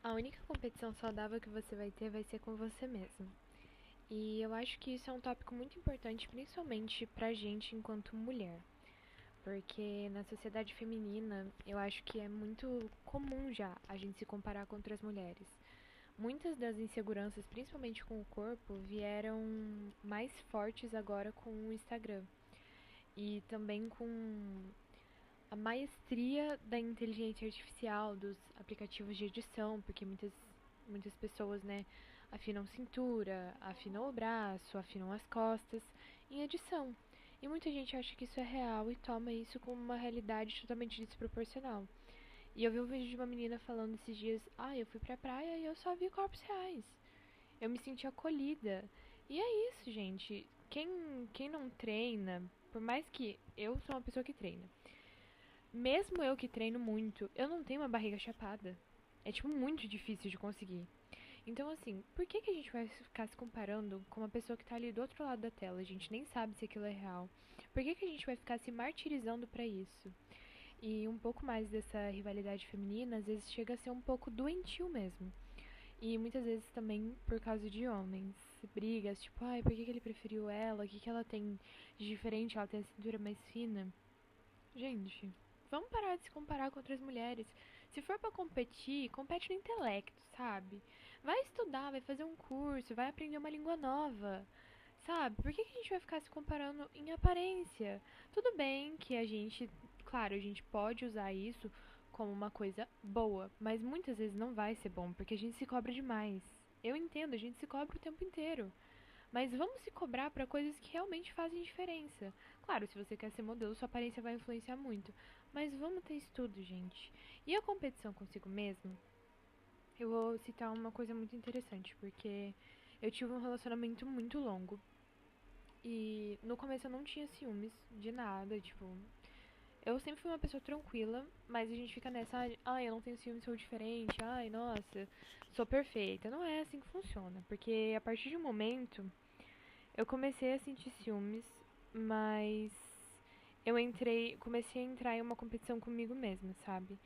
A única competição saudável que você vai ter vai ser com você mesmo. E eu acho que isso é um tópico muito importante, principalmente pra gente enquanto mulher. Porque na sociedade feminina, eu acho que é muito comum já a gente se comparar com outras mulheres. Muitas das inseguranças, principalmente com o corpo, vieram mais fortes agora com o Instagram. E também com a maestria da inteligência artificial, dos aplicativos de edição, porque muitas pessoas, né, afinam cintura, afinam o braço, afinam as costas em edição. E muita gente acha que isso é real e toma isso como uma realidade totalmente desproporcional. E eu vi um vídeo de uma menina falando esses dias: "Ah, eu fui pra praia e eu só vi corpos reais. Eu me senti acolhida". E é isso, gente. Quem não treina, por mais que eu sou uma pessoa que treina, mesmo eu que treino muito, eu não tenho uma barriga chapada. É, tipo, muito difícil de conseguir. Então, assim, por que a gente vai ficar se comparando com uma pessoa que tá ali do outro lado da tela? A gente nem sabe se aquilo é real. Por que a gente vai ficar se martirizando pra isso? E um pouco mais dessa rivalidade feminina, às vezes chega a ser um pouco doentio mesmo. E muitas vezes também por causa de homens. Brigas, tipo, ai, por que ele preferiu ela? O que ela tem de diferente? Ela tem a cintura mais fina. Gente, vamos parar de se comparar com outras mulheres. Se for pra competir, compete no intelecto, sabe? Vai estudar, vai fazer um curso, vai aprender uma língua nova, sabe? Por que a gente vai ficar se comparando em aparência? Tudo bem que a gente, claro, a gente pode usar isso como uma coisa boa, mas muitas vezes não vai ser bom, porque a gente se cobra demais. Eu entendo, a gente se cobra o tempo inteiro. Mas vamos se cobrar para coisas que realmente fazem diferença. Claro, se você quer ser modelo, sua aparência vai influenciar muito. Mas vamos ter estudo, gente. E a competição consigo mesmo? Eu vou citar uma coisa muito interessante, porque eu tive um relacionamento muito longo. E no começo eu não tinha ciúmes de nada, tipo. Eu sempre fui uma pessoa tranquila, mas a gente fica nessa, ai, eu não tenho ciúmes, sou diferente, ai, nossa, sou perfeita. Não é assim que funciona, porque a partir de um momento eu comecei a sentir ciúmes, mas comecei a entrar em uma competição comigo mesma, sabe?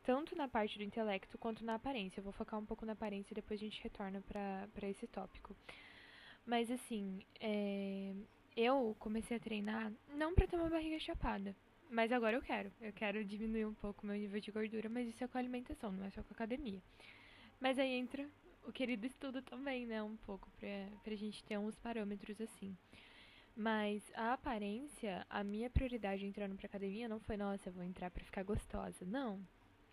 Tanto na parte do intelecto quanto na aparência. Eu vou focar um pouco na aparência e depois a gente retorna pra esse tópico. Mas assim, eu comecei a treinar não pra ter uma barriga chapada. Mas agora eu quero. Eu quero diminuir um pouco o meu nível de gordura, mas isso é com a alimentação, não é só com a academia. Mas aí entra o querido estudo também, né? Um pouco, pra gente ter uns parâmetros assim. Mas a aparência, a minha prioridade entrando pra academia não foi, nossa, eu vou entrar pra ficar gostosa. Não.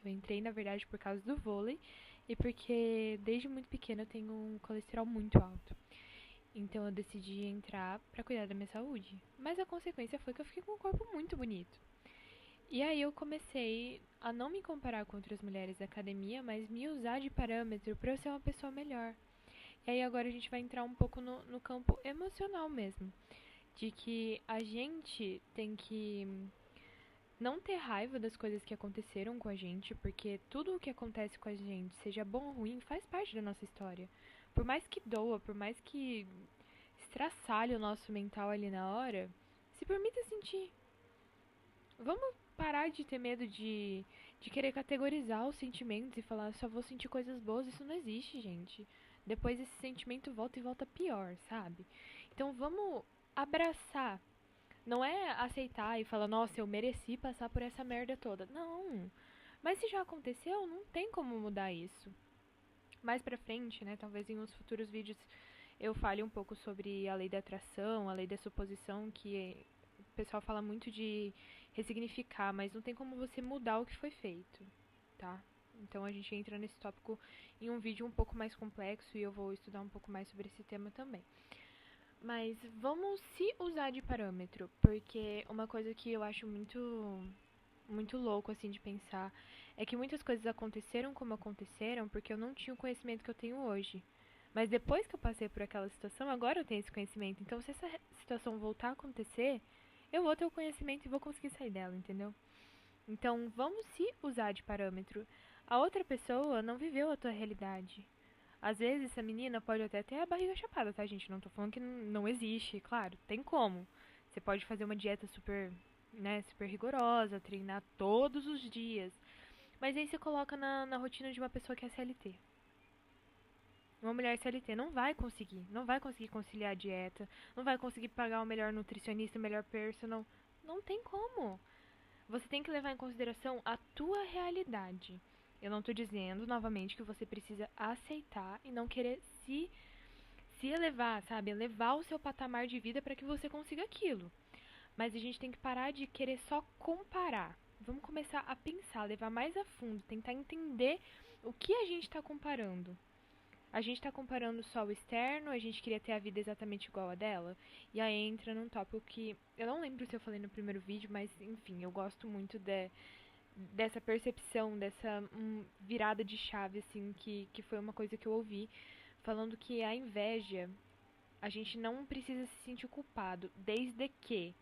Eu entrei, na verdade, por causa do vôlei e porque desde muito pequena eu tenho um colesterol muito alto. Então eu decidi entrar pra cuidar da minha saúde. Mas a consequência foi que eu fiquei com um corpo muito bonito. E aí eu comecei a não me comparar com outras mulheres da academia, mas me usar de parâmetro pra eu ser uma pessoa melhor. E aí agora a gente vai entrar um pouco no campo emocional mesmo, de que a gente tem que não ter raiva das coisas que aconteceram com a gente, porque tudo o que acontece com a gente, seja bom ou ruim, faz parte da nossa história. Por mais que doa, por mais que estraçalhe o nosso mental ali na hora, se permita sentir. Vamos parar de ter medo de querer categorizar os sentimentos e falar só vou sentir coisas boas. Isso não existe, gente. Depois esse sentimento volta e volta pior, sabe? Então vamos abraçar. Não é aceitar e falar, nossa, eu mereci passar por essa merda toda. Não. Mas se já aconteceu, não tem como mudar isso. Mais pra frente, né? Talvez em uns futuros vídeos eu fale um pouco sobre a lei da atração, a lei da suposição, que o pessoal fala muito de ressignificar, mas não tem como você mudar o que foi feito, tá? Então a gente entra nesse tópico em um vídeo um pouco mais complexo e eu vou estudar um pouco mais sobre esse tema também. Mas vamos se usar de parâmetro, porque uma coisa que eu acho muito louco assim de pensar é que muitas coisas aconteceram como aconteceram porque eu não tinha o conhecimento que eu tenho hoje. Mas depois que eu passei por aquela situação, agora eu tenho esse conhecimento. Então, se essa situação voltar a acontecer, eu vou ter o conhecimento e vou conseguir sair dela, entendeu? Então, vamos se usar de parâmetro. A outra pessoa não viveu a tua realidade. Às vezes, essa menina pode até ter a barriga chapada, tá, gente? Não tô falando que não existe, claro, tem como. Você pode fazer uma dieta super, né, super rigorosa, treinar todos os dias. Mas aí você coloca na rotina de uma pessoa que é CLT. Uma mulher CLT não vai conseguir conciliar a dieta, não vai conseguir pagar o melhor nutricionista, o melhor personal. Não tem como. Você tem que levar em consideração a tua realidade. Eu não tô dizendo, novamente, que você precisa aceitar e não querer se elevar, sabe? Elevar o seu patamar de vida para que você consiga aquilo. Mas a gente tem que parar de querer só comparar. Vamos começar a pensar, levar mais a fundo, tentar entender o que a gente está comparando. A gente está comparando só o externo, a gente queria ter a vida exatamente igual a dela. E aí entra num tópico que eu não lembro se eu falei no primeiro vídeo, mas enfim, eu gosto muito dessa percepção, dessa virada de chave, assim, que foi uma coisa que eu ouvi, falando que a inveja, a gente não precisa se sentir culpado, desde que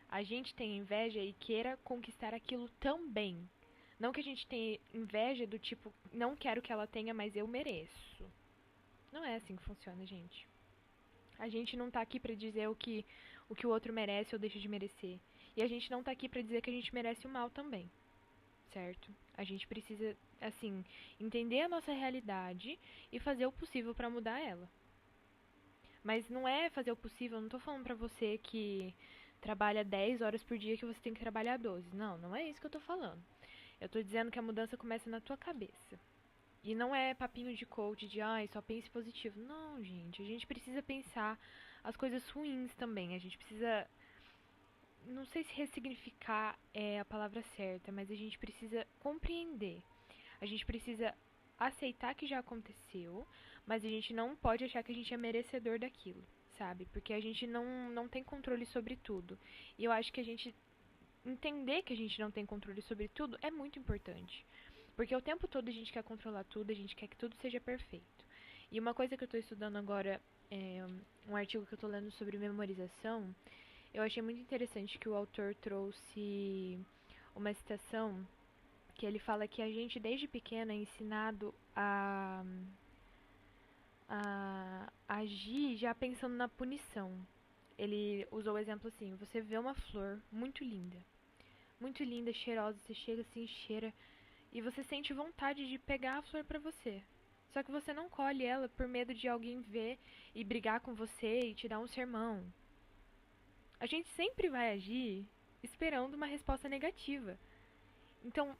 a gente tenha inveja e queira conquistar aquilo também. Não que a gente tenha inveja do tipo, não quero que ela tenha, mas eu mereço. Não é assim que funciona, gente. A gente não tá aqui pra dizer o que o outro merece ou deixa de merecer. E a gente não tá aqui pra dizer que a gente merece o mal também, certo? A gente precisa, assim, entender a nossa realidade e fazer o possível pra mudar ela. Mas não é fazer o possível, eu não tô falando pra você que trabalha 10 horas por dia que você tem que trabalhar 12. Não, não é isso que eu tô falando. Eu tô dizendo que a mudança começa na tua cabeça. E não é papinho de coach de, ai, só pense positivo. Não, gente, a gente precisa pensar as coisas ruins também. A gente precisa, não sei se ressignificar é a palavra certa, mas a gente precisa compreender. A gente precisa aceitar que já aconteceu, mas a gente não pode achar que a gente é merecedor daquilo, sabe? Porque a gente não tem controle sobre tudo. E eu acho que a gente entender que a gente não tem controle sobre tudo é muito importante. Porque o tempo todo a gente quer controlar tudo, a gente quer que tudo seja perfeito. E uma coisa que eu estou estudando agora, é um artigo que eu estou lendo sobre memorização, eu achei muito interessante que o autor trouxe uma citação que ele fala que a gente desde pequena é ensinado a agir já pensando na punição. Ele usou o exemplo assim: você vê uma flor muito linda, cheirosa, você chega assim, cheira e você sente vontade de pegar a flor pra você. Só que você não colhe ela por medo de alguém ver e brigar com você e te dar um sermão. A gente sempre vai agir esperando uma resposta negativa. Então,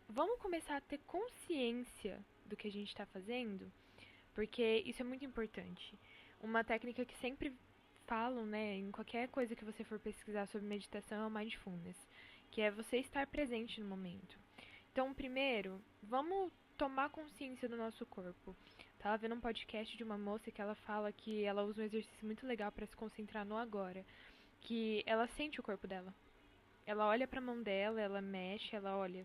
vamos começar a ter consciência do que a gente está fazendo, porque isso é muito importante. Uma técnica que sempre falam, né, em qualquer coisa que você for pesquisar sobre meditação é o mindfulness, que é você estar presente no momento. Então, primeiro, vamos tomar consciência do nosso corpo. Tava vendo um podcast de uma moça que ela fala que ela usa um exercício muito legal para se concentrar no agora, que ela sente o corpo dela. Ela olha para a mão dela, ela mexe, ela olha,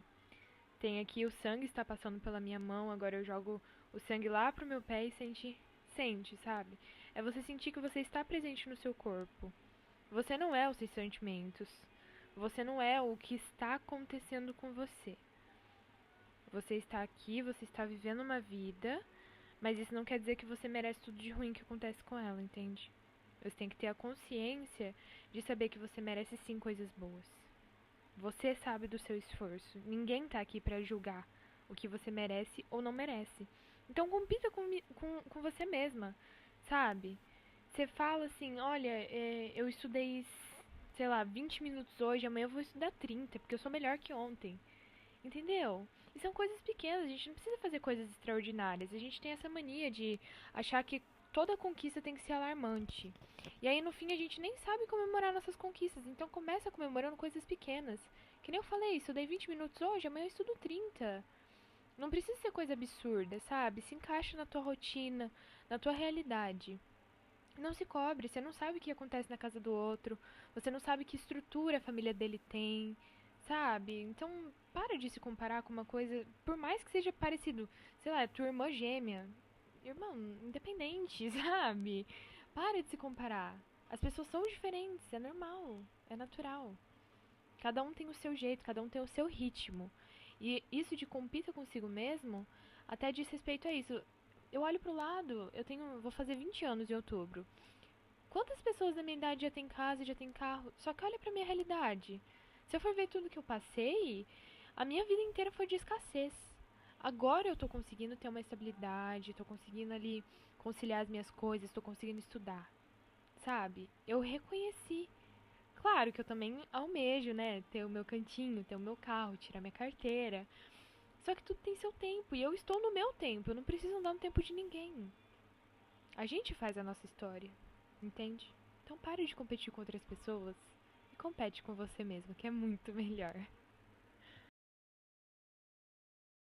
tem aqui o sangue está passando pela minha mão, agora eu jogo o sangue lá pro meu pé e sente, sabe? É você sentir que você está presente no seu corpo. Você não é os seus sentimentos. Você não é o que está acontecendo com você. Você está aqui, você está vivendo uma vida, mas isso não quer dizer que você merece tudo de ruim que acontece com ela, entende? Você tem que ter a consciência de saber que você merece sim coisas boas. Você sabe do seu esforço. Ninguém tá aqui pra julgar o que você merece ou não merece. Então compita com você mesma, sabe? Você fala assim, olha, eu estudei, sei lá, 20 minutos hoje, amanhã eu vou estudar 30, porque eu sou melhor que ontem. Entendeu? E são coisas pequenas, a gente não precisa fazer coisas extraordinárias. A gente tem essa mania de achar que toda conquista tem que ser alarmante. E aí no fim a gente nem sabe comemorar nossas conquistas. Então começa comemorando coisas pequenas. Que nem eu falei, estudei 20 minutos hoje, amanhã eu estudo 30. Não precisa ser coisa absurda, sabe? Se encaixa na tua rotina, na tua realidade. Não se cobre, você não sabe o que acontece na casa do outro, você não sabe que estrutura a família dele tem, sabe? Então, para de se comparar com uma coisa, por mais que seja parecido, sei lá, tua irmã gêmea, irmão, independente, sabe? Para de se comparar. As pessoas são diferentes, é normal, é natural. Cada um tem o seu jeito, cada um tem o seu ritmo. E isso de compita consigo mesmo, até diz respeito a isso. Eu olho pro lado, vou fazer 20 anos em outubro. Quantas pessoas da minha idade já tem casa, já tem carro? Só que olha pra minha realidade. Se eu for ver tudo que eu passei, A minha vida inteira foi de escassez. Agora eu tô conseguindo ter uma estabilidade, tô conseguindo ali conciliar as minhas coisas, tô conseguindo estudar, sabe? Eu reconheci. Claro que eu também almejo, né, ter o meu cantinho, ter o meu carro, tirar minha carteira. Só que tudo tem seu tempo e eu estou no meu tempo, eu não preciso andar no tempo de ninguém. A gente faz a nossa história, entende? Então pare de competir com outras pessoas e compete com você mesmo, que é muito melhor.